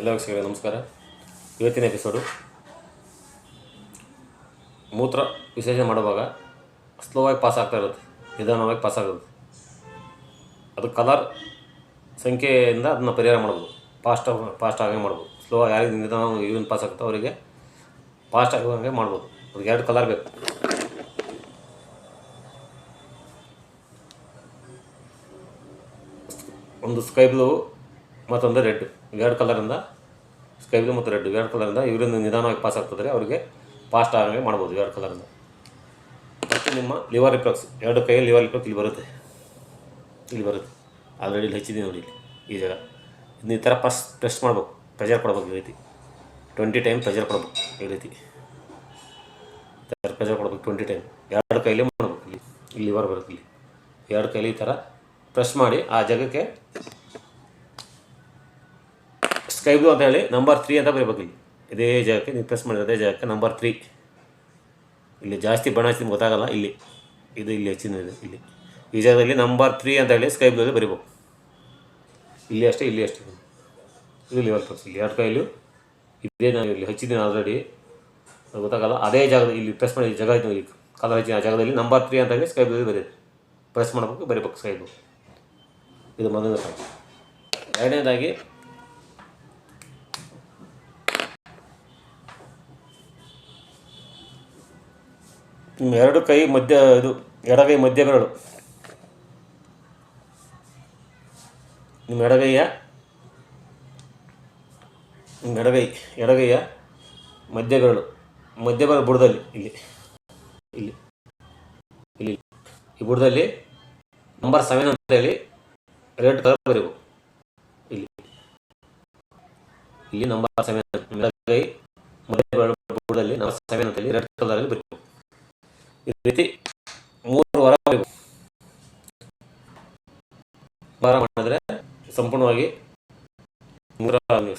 ಎಲ್ಲ ವೀಕ್ಷಕರಿಗೆ ನಮಸ್ಕಾರ. ಇವತ್ತಿನ ಎಪಿಸೋಡು ಮೂತ್ರ ವಿಸರ್ಜನೆ ಮಾಡುವಾಗ ಸ್ಲೋ ಆಗಿ ಪಾಸ್ ಆಗ್ತಾ ಇರುತ್ತೆ, ನಿಧಾನವಾಗಿ ಪಾಸ್ ಆಗುತ್ತೆ. ಅದು ಕಲರ್ ಸಂಖ್ಯೆಯಿಂದ ಅದನ್ನು ಪರಿಹಾರ ಮಾಡ್ಬೋದು. ಫಾಸ್ಟ್ ಆಗೇ ಮಾಡ್ಬೋದು. ಸ್ಲೋ ಯಾರಿಗೆ ನಿಧಾನ ಯೂರಿನ್ ಪಾಸ್ ಆಗುತ್ತೋ ಅವರಿಗೆ ಫಾಸ್ಟ್ ಆಗುವಂಗೆ ಮಾಡ್ಬೋದು. ಅದಕ್ಕೆ 2 ಕಲರ್ ಬೇಕು. ಒಂದು ಸ್ಕೈ ಬ್ಲೂ ಮತ್ತೊಂದು ರೆಡ್. 2 ಕಲರಿಂದ ಸ್ಕೈ ಬ್ಲೂ ಮತ್ತು ರೆಡ್ 2 ಕಲರಿಂದ ಯೂರಿನ್ ನಿಧಾನವಾಗಿ ಪಾಸ್ ಆಗ್ತದೆ, ಅವರಿಗೆ ಫಾಸ್ಟ್ ಆಗಂಗೆ ಮಾಡ್ಬೋದು 2 ಕಲರಿಂದ. ಮತ್ತು ನಿಮ್ಮ ಲಿವರ್ ರಿಫ್ಲೆಕ್ಸ್ 2 ಕೈಯಲ್ಲಿ ಲಿವರ್ ರಿಫ್ಲೆಕ್ಸ್ ಇಲ್ಲಿ ಬರುತ್ತೆ. ಆಲ್ರೆಡಿ ಇಲ್ಲಿ ಹಚ್ಚಿದ್ದೀನಿ ನೋಡಿ, ಇಲ್ಲಿ ಈ ಜಾಗ. ಇದನ್ನ ಈ ಥರ ಪ್ರೆಸ್ ಮಾಡ್ಬೇಕು, ಪ್ರೆಷರ್ ಕೊಡ್ಬೇಕು. ಈ ರೀತಿ 20 ಟೈಮ್ ಪ್ರೆಷರ್ ಕೊಡ್ಬೇಕು. ಈ ರೀತಿ ಪ್ರೆಷರ್ ಕೊಡ್ಬೇಕು 20 ಟೈಮ್. 2 ಕೈಲಿ ಮಾಡ್ಬೇಕು. ಇಲ್ಲಿ ಲಿವರ್ ಬರುತ್ತೆ, ಇಲ್ಲಿ 2 ಕೈಲಿ ಈ ಥರ ಪ್ರೆಸ್ ಮಾಡಿ ಆ ಜಾಗಕ್ಕೆ ಸ್ಕೈ ಬ್ಲೂ ಅಂತ ಹೇಳಿ ನಂಬರ್ 3 ಅಂತ ಬರೀಬೇಕು. ಇಲ್ಲಿ ಇದೇ ಜಾಗಕ್ಕೆ ನೀವು ಪ್ರೆಸ್ ಮಾಡಿದ ಅದೇ ಜಾಗಕ್ಕೆ ನಂಬರ್ 3. ಇಲ್ಲಿ ಜಾಸ್ತಿ ಬಣ್ಣ ಹಚ್ಚಿದ ಗೊತ್ತಾಗಲ್ಲ. ಇಲ್ಲಿ ಹೆಚ್ಚಿನ ಇಲ್ಲಿ ಈ ಜಾಗದಲ್ಲಿ ನಂಬರ್ 3 ಅಂತ ಹೇಳಿ ಸ್ಕೈ ಬ್ಲೂದಲ್ಲಿ ಬರೀಬೇಕು. ಇಲ್ಲಿ ಅಷ್ಟೇ ಇದು ಲಿವರ್ ಪ್ಲಸ್. ಇಲ್ಲಿ 2 ಕೈಲೂ ಇದೇ ನಾನು ಇಲ್ಲಿ ಹಚ್ಚಿದ್ದೀನಿ ಆಲ್ರೆಡಿ, ಅದು ಗೊತ್ತಾಗಲ್ಲ. ಅದೇ ಜಾಗದಲ್ಲಿ ಇಲ್ಲಿ ಪ್ರೆಸ್ ಮಾಡಿ ಜಾಗ ಆಯಿತು, ಇಲ್ಲಿ ಕಲರ್ ಹಚ್ಚಿದ ಆ ಜಾಗದಲ್ಲಿ ನಂಬರ್ 3 ಅಂತ ಹೇಳಿ ಸ್ಕೈ ಬ್ಲೂದಲ್ಲಿ ಬರೀಬೇಕು. ಪ್ರೆಸ್ ಮಾಡಬೇಕು, ಬರೀಬೇಕು ಸ್ಕೈ ಬ್ಲೂ. ಇದು ಮೊದಲನೇ ಸಾಕು. ಎರಡನೇದಾಗಿ ನಿಮ್ಮ 2 ಕೈ ಮಧ್ಯ, ಇದು ಎಡಗೈ ಮಧ್ಯ ಬೆರಳು, ನಿಮ್ಮ ಎಡಗೈಯ ಮಧ್ಯ ಬೆರಳು ಬುಡದಲ್ಲಿ, ಇಲ್ಲಿ ಈ ಬುಡದಲ್ಲಿ ನಂಬರ್ 7 ಅಂತ ಹೇಳಿ ರೆಡ್ ಕಲರ್ ಬರೀಬೇಕು. ಇಲ್ಲಿ ನಂಬರ್ 7 ಎಡಗೈ ಮಧ್ಯ ಬೆರಳು ಬುಡದಲ್ಲಿ ನಂಬರ್ 7 ಅಂತ ಹೇಳಿ ರೆಡ್ ಕಲರಲ್ಲಿ ಬರೀಬೇಕು. ಈ ರೀತಿ 3 ವಾರ ಬರೀಬೇಕು. ವಾರ ಮಾಡಿದ್ರೆ ಸಂಪೂರ್ಣವಾಗಿ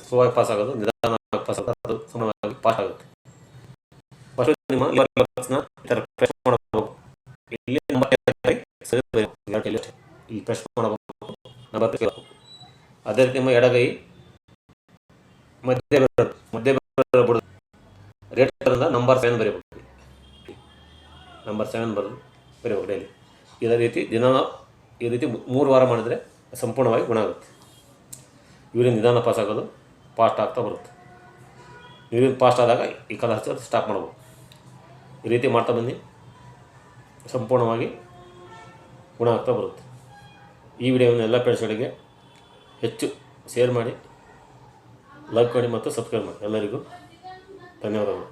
ಸ್ಲೋ ಆಗಿ ಪಾಸ್ ಆಗೋದು, ನಿಧಾನವಾಗಿ ಪಾಸ್ ಆಗೋದು, ಅದು ಸಂಪೂರ್ಣವಾಗಿ ಪಾಸ್ ಆಗುತ್ತೆ. ಫಸ್ಟ್ ನಿಮ್ಮ ಲಿವರ್ ರಿಫ್ಲೆಕ್ಸ್ನ ಈ ಥರ ಪ್ರೆಸ್ ಮಾಡಬೇಕು. ಇಲ್ಲಿ ನಂಬರ್ 2 ಇಲ್ಲಿ ಪ್ರೆಸ್ ಮಾಡಬೇಕು, ನಂಬರ್ 3. ಅದೇ ರೀತಿ ನಿಮ್ಮ ಎಡಗೈ ಮಧ್ಯ ಬೆರಳು ಬುಡ ರೆಡ್ ಕಲರಿಂದ ನಂಬರ್ 7 ಬರೀಬೇಕು. ನಂಬರ್ 7 ಬರೀಬೇಕು ಡೈಲಿ. ಇದೇ ರೀತಿ ಈ ರೀತಿ 3 ವಾರ ಮಾಡಿದರೆ ಸಂಪೂರ್ಣವಾಗಿ ಗುಣ ಆಗುತ್ತೆ. ಯೂರಿನ್ ನಿಧಾನ ಪಾಸ್ ಆಗೋದು ಫಾಸ್ಟ್ ಆಗ್ತಾ ಬರುತ್ತೆ. ಯೂರಿನ್ ಫಾಸ್ಟ್ ಆದಾಗ ಈ ಕಲರ್ ಹಚ್ಚೋದು ಸ್ಟಾಪ್ ಮಾಡ್ಬೋದು. ಈ ರೀತಿ ಮಾಡ್ತಾ ಬನ್ನಿ, ಸಂಪೂರ್ಣವಾಗಿ ಗುಣ ಆಗ್ತಾ ಬರುತ್ತೆ. ಈ ವಿಡಿಯೋವನ್ನು ಎಲ್ಲ ಫ್ರೆಂಡ್ಸ್ಗಳಿಗೆ ಹೆಚ್ಚು ಶೇರ್ ಮಾಡಿ, ಲೈಕ್ ಮಾಡಿ ಮತ್ತು ಸಬ್ಸ್ಕ್ರೈಬ್ ಮಾಡಿ. ಎಲ್ಲರಿಗೂ ಧನ್ಯವಾದಗಳು.